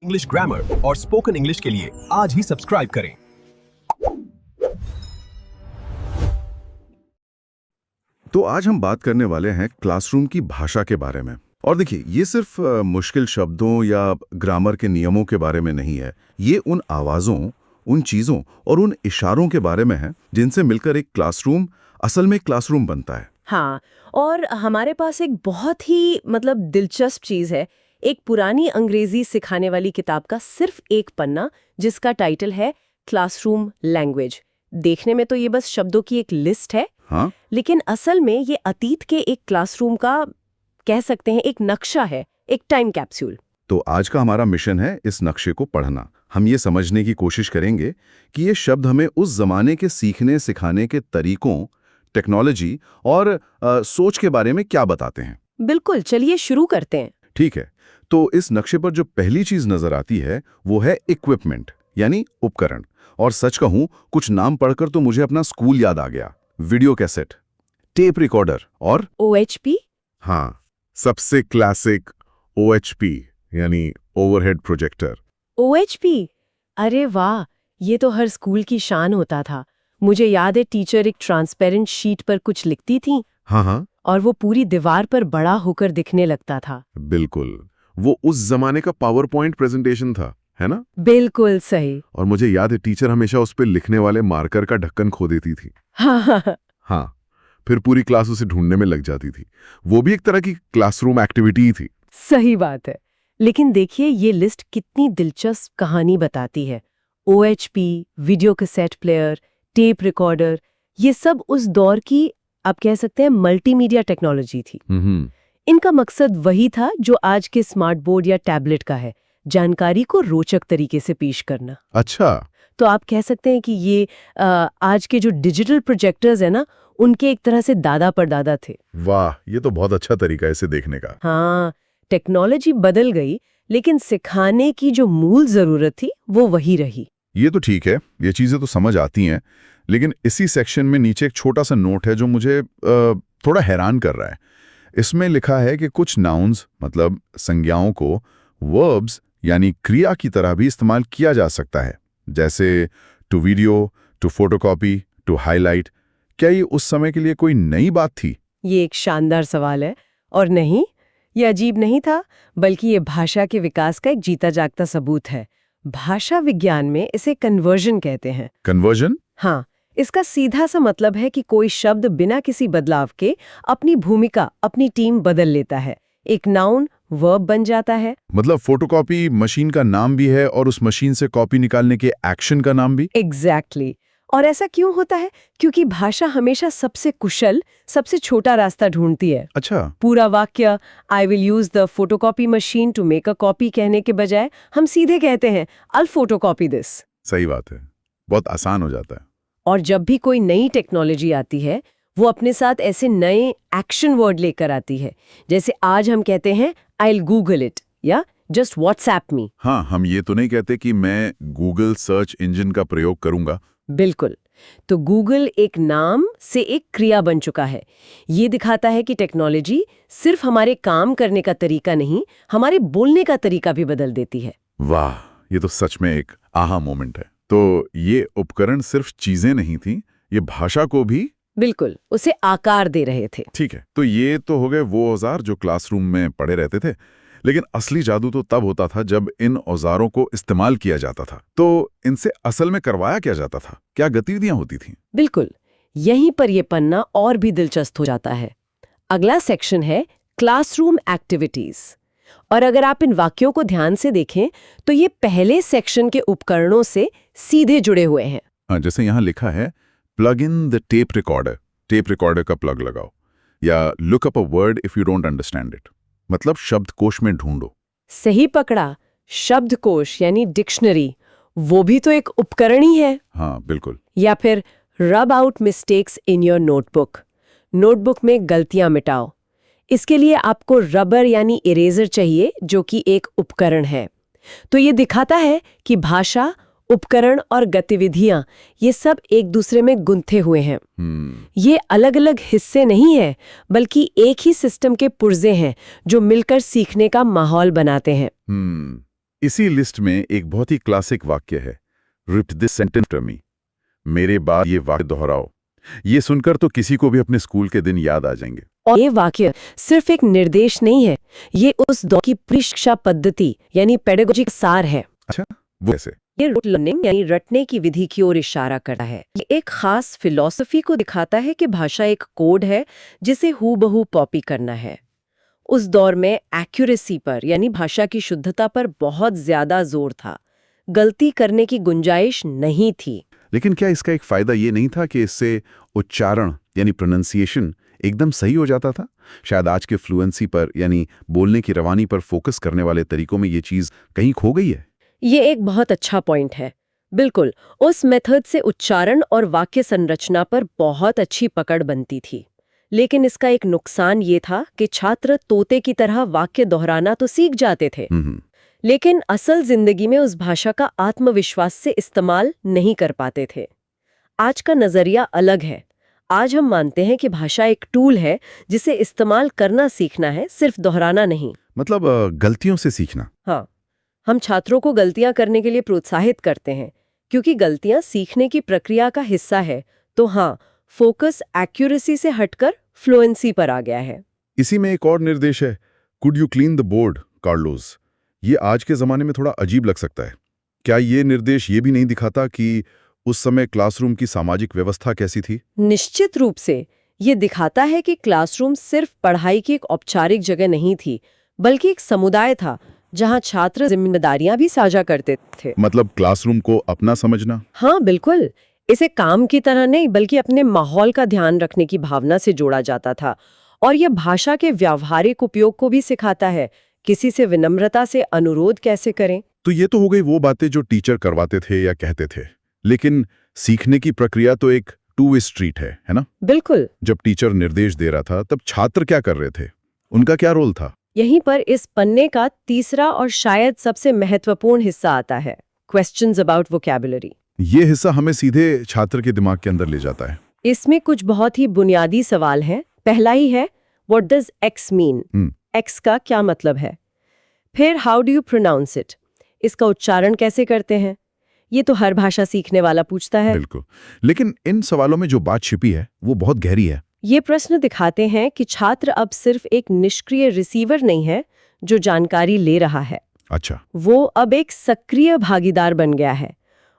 English grammar और spoken English के लिए आज ही सब्सक्राइब करें। तो आज हम बात करने वाले हैं क्लासरूम की भाषा के बारे में। और देखिए, ये सिर्फ मुश्किल शब्दों या ग्रामर के नियमों के बारे में नहीं है। ये उन आवाज़ों, उन चीज़ों और उन इशारों के बारे में है जिनसे मिलकर एक क्लासरूम असल में एक क्लासरूम बनता है। हाँ, और हमारे पास एक बहुत ही दिलचस्प चीज़ है, एक पुरानी अंग्रेजी सिखाने वाली किताब का सिर्फ एक पन्ना जिसका टाइटल है क्लासरूम लैंग्वेज। देखने में तो ये बस शब्दों की एक लिस्ट है, हाँ? लेकिन असल में ये अतीत के एक क्लासरूम का कह सकते हैं एक नक्शा है, एक टाइम कैप्सूल। तो आज का हमारा मिशन है इस नक्शे को पढ़ना। हम ये समझने की कोशिश करेंगे कि ये शब्द हमें उस जमाने के सीखने सिखाने के तरीकों, टेक्नोलॉजी और सोच के बारे में क्या बताते हैं। बिल्कुल, चलिए शुरू करते हैं। ठीक है, तो इस नक्शे पर जो पहली चीज नजर आती है वो है इक्विपमेंट, यानी उपकरण। और सच कहूं, कुछ नाम पढ़कर तो मुझे अपना स्कूल याद आ गया। वीडियो कैसेट, टेप रिकॉर्डर और OHP? हाँ, सबसे क्लासिक OHP यानी ओवरहेड प्रोजेक्टर। OHP? अरे वाह, ये तो हर स्कूल की शान होता था। मुझे याद है टीचर एक ट्रांसपेरेंट शीट पर कुछ लिखती थी। हाँ, और वो पूरी दीवार पर बड़ा होकर दिखने लगता था। बिल्कुल, वो उस जमाने का पावर पॉइंट प्रेजेंटेशन था, है ना? बिल्कुल सही। और मुझे याद है टीचर हमेशा उस पे लिखने वाले मार्कर का ढक्कन खो देती थी। हाँ, फिर पूरी क्लास उसे ढूंढने में लग जाती थी। वो भी एक तरह की क्लासरूम एक्टिविटी ही थी। सही बात है। लेकिन देखिए, ये लिस्ट कितनी दिलचस्प कहानी बताती है। OHP, video cassette player, tape recorder, ये सब उस दौर की आप कह सकते हैं मल्टीमीडिया टेक्नोलॉजी थी। इनका मकसद वही था जो आज के स्मार्ट बोर्ड या टैबलेट का है, जानकारी को रोचक तरीके से पेश करना। अच्छा, तो आप कह सकते हैं कि ये आज के जो डिजिटल प्रोजेक्टर्स है ना, उनके एक तरह से दादा परदादा थे। वाह, ये तो बहुत अच्छा तरीका है इसे देखने का। हाँ, टेक्नोलॉजी बदल गई, लेकिन सिखाने की जो मूल जरूरत थी वो वही रही। ये तो ठीक है, ये चीजें तो समझ आती हैं, लेकिन इसी सेक्शन में नीचे एक छोटा सा नोट है जो मुझे थोड़ा हैरान कर रहा है। इसमें लिखा है कि कुछ नाउन्स मतलब संज्ञाओं को वर्ब्स यानी क्रिया की तरह भी इस्तेमाल किया जा सकता है, जैसे to video, to photocopy, to highlight. क्या ये उस समय के लिए कोई नई बात थी? ये एक शानदार सवाल है। और नहीं, ये अजीब नहीं था, बल्कि ये भाषा के विकास का एक जीता जागता सबूत है। भाषा विज्ञान में इसे कन्वर्जन कहते हैं। कन्वर्जन? हाँ, इसका सीधा सा मतलब है कि कोई शब्द बिना किसी बदलाव के अपनी भूमिका, अपनी टीम बदल लेता है। एक नाउन वर्ब बन जाता है। मतलब फोटोकॉपी मशीन का नाम भी है और उस मशीन से कॉपी निकालने के एक्शन का नाम भी? एग्जैक्टली। और ऐसा क्यों होता है? क्योंकि भाषा हमेशा सबसे कुशल, सबसे छोटा रास्ता ढूंढती है। अच्छा। पूरा वाक्य I will use the photocopy machine to make a copy कहने के बजाय हम सीधे कहते हैं आई फोटोकॉपी दिस। सही बात है, बहुत आसान हो जाता है। और जब भी कोई नई टेक्नोलॉजी आती है, वो अपने साथ ऐसे नए एक्शन वर्ड लेकर आती है। जैसे आज हम कहते हैं आई विल गूगल इट या जस्ट व्हाट्सएप मी। हाँ, हम ये तो नहीं कहते कि मैं गूगल सर्च इंजन का प्रयोग करूंगा। बिल्कुल। तो गूगल एक नाम से एक क्रिया बन चुका है। ये दिखाता है कि टेक्नोलॉजी सिर्फ हमारे काम करने का तरीका नहीं, हमारे बोलने का तरीका भी बदल देती है। वाह, ये तो सच में एक आहा मोमेंट है। तो ये उपकरण सिर्फ चीजें नहीं थी, ये भाषा को भी बिल्कुल उसे आकार दे रहे थे। ठीक है, तो ये तो हो गए वो औजार जो क्लासरूम में पड़े रहते थे, लेकिन असली जादू तो तब होता था जब इन औजारों को इस्तेमाल किया जाता था। तो इनसे असल में करवाया क्या जाता था? क्या गतिविधियां होती थीं? बिल्कुल, यहीं पर यह पन्ना और भी दिलचस्प हो जाता है। अगला सेक्शन है क्लासरूम एक्टिविटीज। और अगर आप इन वाक्यों को ध्यान से देखें तो ये पहले सेक्शन के उपकरणों से सीधे जुड़े हुए हैं। हाँ, जैसे यहाँ लिखा है plug in the tape recorder, tape recorder का प्लग लगाओ, या look up a word if you don't understand it, मतलब शब्दकोश में ढूंढो। सही पकड़ा, शब्दकोश यानी डिक्शनरी, वो भी तो एक उपकरण ही है। हाँ, बिल्कुल। या फिर रब out mistakes in your notebook, notebook में गलतियां मिटाओ। इसके लिए आपको रबर यानी इरेजर चाहिए, जो कि एक उपकरण है। तो ये दिखाता है कि भाषा, उपकरण और गतिविधियां ये सब एक दूसरे में गुंथे हुए हैं। ये अलग अलग हिस्से नहीं है, बल्कि एक ही सिस्टम के पुर्जे हैं जो मिलकर सीखने का माहौल बनाते हैं। इसी लिस्ट में एक बहुत ही क्लासिक वाक्य है, repeat this sentence after me. मेरे बाद ये वाक्य दोहराओ। ये सुनकर तो किसी को भी अपने स्कूल के दिन याद आ जाएंगे। और ये वाक्य सिर्फ एक निर्देश नहीं है, ये उस दौर की पूरी शिक्षा पद्धति यानी पेडागोजी का सार है। अच्छा, वो कैसे? ये रूट लर्निंग यानी रटने की विधि की ओर इशारा करता है। ये एक खास फिलॉसफी को दिखाता है कि भाषा एक कोड है जिसे हूबहू कॉपी करना है। उस दौर में एक्यूरेसी पर यानी भाषा की शुद्धता पर बहुत ज्यादा जोर था। गलती करने की गुंजाइश नहीं थी। लेकिन क्या इसका एक फायदा ये नहीं था कि इससे उच्चारण यानी प्रोनंसिएशन एकदम सही हो जाता था? शायद आज के फ्लुएंसी पर यानी बोलने की रवानी पर फोकस करने वाले तरीकों में ये चीज कहीं खो गई है। ये एक बहुत अच्छा पॉइंट है। बिल्कुल, उस मेथड से उच्चारण और वाक्य संरचना पर बहुत अच्छी पकड़ बनती थी। लेकिन इसका एक नुकसान ये था कि छात्र तोते की तरह वाक्य दोहराना तो सीख जाते थे, लेकिन असल जिंदगी में उस भाषा का आत्मविश्वास से इस्तेमाल नहीं कर पाते थे। आज का नजरिया अलग है। आज हम मानते हैं कि भाषा एक टूल है जिसे इस्तेमाल करना सीखना है, सिर्फ दोहराना नहीं। मतलब गलतियों से सीखना। हाँ, हम छात्रों को गलतियां करने के लिए प्रोत्साहित करते हैं क्योंकि गलतियां सीखने की प्रक्रिया का हिस्सा है। तो हाँ, फोकस एक्यूरेसी से हटकर फ्लुएंसी पर आ गया है। इसी में एक और निर्देश है, could you clean the board Carlos. ये आज के जमाने में थोड़ा अजीब लग सकता है। क्या ये निर्देश ये भी नहीं दिखाता कि उस समय क्लासरूम की सामाजिक व्यवस्था कैसी थी? निश्चित रूप से ये दिखाता है कि क्लासरूम सिर्फ पढ़ाई की एक औपचारिक जगह नहीं थी, बल्कि एक समुदाय था जहां छात्र जिम्मेदारियां भी साझा करते थे। मतलब क्लासरूम को अपना समझना। हाँ बिल्कुल, इसे काम की तरह नहीं बल्कि अपने माहौल का ध्यान रखने की भावना से जोड़ा जाता था। और यह भाषा के व्यावहारिक उपयोग को भी सिखाता है, किसी से विनम्रता से अनुरोध कैसे करें। तो ये तो हो गई वो बातें जो टीचर करवाते थे या कहते थे, लेकिन सीखने की प्रक्रिया तो एक टू वे स्ट्रीट है ना? बिल्कुल। जब टीचर निर्देश दे रहा था तब छात्र क्या कर रहे थे, उनका क्या रोल था? यहीं पर इस पन्ने का तीसरा और शायद सबसे महत्वपूर्ण हिस्सा आता है, क्वेश्चंस अबाउट वोकैबुलरी। ये हिस्सा हमें सीधे छात्र के दिमाग के अंदर ले जाता है। इसमें कुछ बहुत ही बुनियादी सवाल हैं। पहला ही है, what does X mean? X का क्या मतलब है? फिर how do you pronounce it? इसका उच्चारण कैसे करते हैं? ये तो हर भाषा सीखने वाला पूछता है। बिल्कुल, लेकिन इन सवालों में जो बात छिपी है वो बहुत गहरी है। ये प्रश्न दिखाते हैं कि छात्र अब सिर्फ एक निष्क्रिय रिसीवर नहीं है जो जानकारी ले रहा है। अच्छा। वो अब एक सक्रिय भागीदार बन गया है।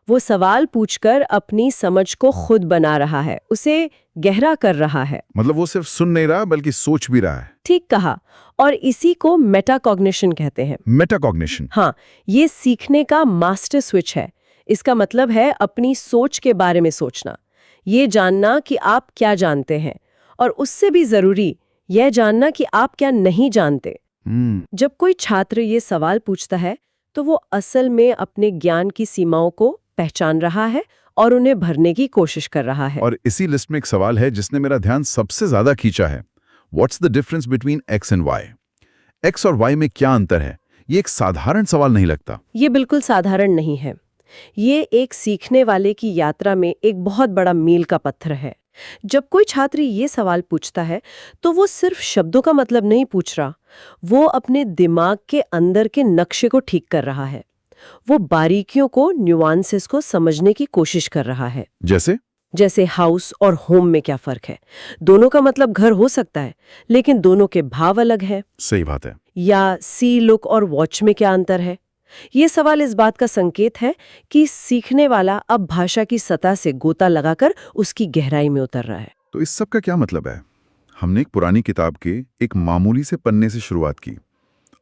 वो सवाल पूछकर अपनी समझ को खुद बना रहा है, उसे गहरा कर रहा है। मतलब वो सिर्फ सुन नहीं रहा बल्कि सोच भी रहा है। ठीक कहा। और इसी को मेटाकॉग्निशन कहते हैं। मेटाकॉग्निशन? हाँ, ये सीखने का मास्टर स्विच है। इसका मतलब है अपनी सोच के बारे में सोचना, ये जानना कि आप क्या जानते हैं, और उससे भी जरूरी यह जानना कि आप क्या नहीं जानते। जब कोई छात्र ये सवाल पूछता है तो वो असल में अपने ज्ञान की सीमाओं को पहचान रहा है और उन्हें भरने की कोशिश कर रहा है। और इसी लिस्ट में एक सवाल है जिसने मेरा ध्यान सबसे ज्यादा खींचा है, what's the difference between X and Y? X और वाई में क्या अंतर है? ये एक साधारण सवाल नहीं लगता। ये बिल्कुल साधारण नहीं है। ये एक सीखने वाले की यात्रा में एक बहुत बड़ा मील का पत्थर है। जब कोई छात्र ये सवाल पूछता है तो वो सिर्फ शब्दों का मतलब नहीं पूछ रहा, वो अपने दिमाग के अंदर के नक्शे को ठीक कर रहा है। वो बारीकियों को, न्यूआंसेस को समझने की कोशिश कर रहा है। जैसे हाउस और होम में क्या फर्क है? दोनों का मतलब घर हो सकता है, लेकिन दोनों के भाव अलग है। सही बात है। या सी लुक और वॉच में क्या अंतर है? ये सवाल इस बात का संकेत है कि सीखने वाला अब भाषा की सतह से गोता लगाकर उसकी गहराई में उतर रहा है। तो इस सब का क्या मतलब है? हमने एक पुरानी किताब के एक मामूली से पन्ने से शुरुआत की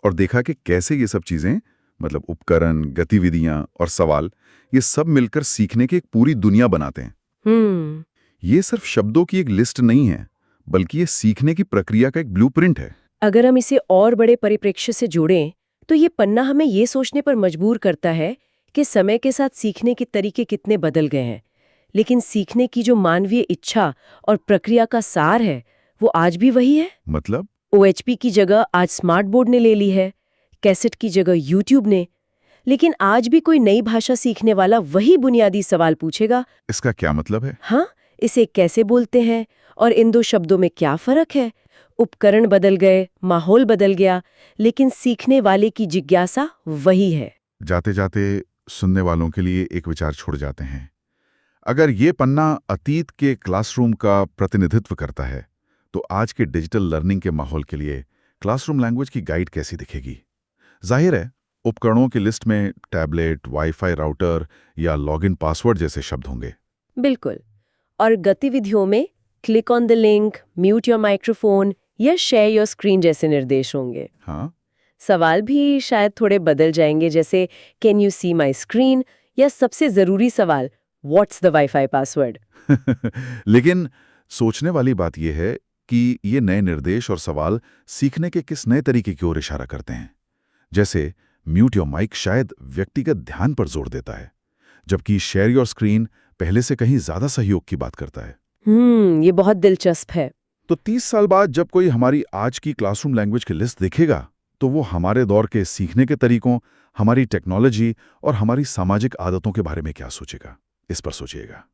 और देखा कि कैसे ये सब चीजें, मतलब उपकरण, गतिविधियां और सवाल, ये सब मिलकर सीखने की एक पूरी दुनिया बनाते हैं। ये सिर्फ शब्दों की एक लिस्ट नहीं है, बल्कि ये सीखने की प्रक्रिया का एक ब्लूप्रिंट है। अगर हम इसे और बड़े परिप्रेक्ष्य से जोड़ें तो ये पन्ना हमें ये सोचने पर मजबूर करता है कि समय के साथ सीखने के तरीके कितने बदल गए हैं, लेकिन सीखने की जो मानवीय इच्छा और प्रक्रिया का सार है वो आज भी वही है। मतलब OHP की जगह आज स्मार्ट बोर्ड ने ले ली है, कैसेट की जगह यूट्यूब ने, लेकिन आज भी कोई नई भाषा सीखने वाला वही बुनियादी सवाल पूछेगा। इसका क्या मतलब है? हाँ, इसे कैसे बोलते हैं और इन दो शब्दों में क्या फर्क है? उपकरण बदल गए, माहौल बदल गया, लेकिन सीखने वाले की जिज्ञासा वही है। जाते जाते सुनने वालों के लिए एक विचार छोड़ जाते हैं। अगर ये पन्ना अतीत के क्लासरूम का प्रतिनिधित्व करता है, तो आज के डिजिटल लर्निंग के माहौल के लिए क्लासरूम लैंग्वेज की गाइड कैसी दिखेगी? जाहिर है, उपकरणों की लिस्ट में टैबलेट, वाईफाई राउटर या लॉगिन पासवर्ड जैसे शब्द होंगे। बिल्कुल। और गतिविधियों में click on the link, mute your microphone या शेयर योर स्क्रीन जैसे निर्देश होंगे। हाँ। सवाल भी शायद थोड़े बदल जाएंगे, जैसे can you see my screen, या सबसे जरूरी सवाल व्हाट्स द वाईफाई पासवर्ड। लेकिन सोचने वाली बात यह है कि ये नए निर्देश और सवाल सीखने के किस नए तरीके की ओर इशारा करते हैं। जैसे म्यूट योर माइक शायद व्यक्तिगत ध्यान पर जोर देता है, जबकि शेयर योर स्क्रीन पहले से कहीं ज्यादा सहयोग की बात करता है। ये बहुत दिलचस्प है। तो 30 साल बाद जब कोई हमारी आज की क्लासरूम लैंग्वेज की लिस्ट देखेगा, तो वो हमारे दौर के सीखने के तरीकों, हमारी टेक्नोलॉजी और हमारी सामाजिक आदतों के बारे में क्या सोचेगा? इस पर सोचिएगा।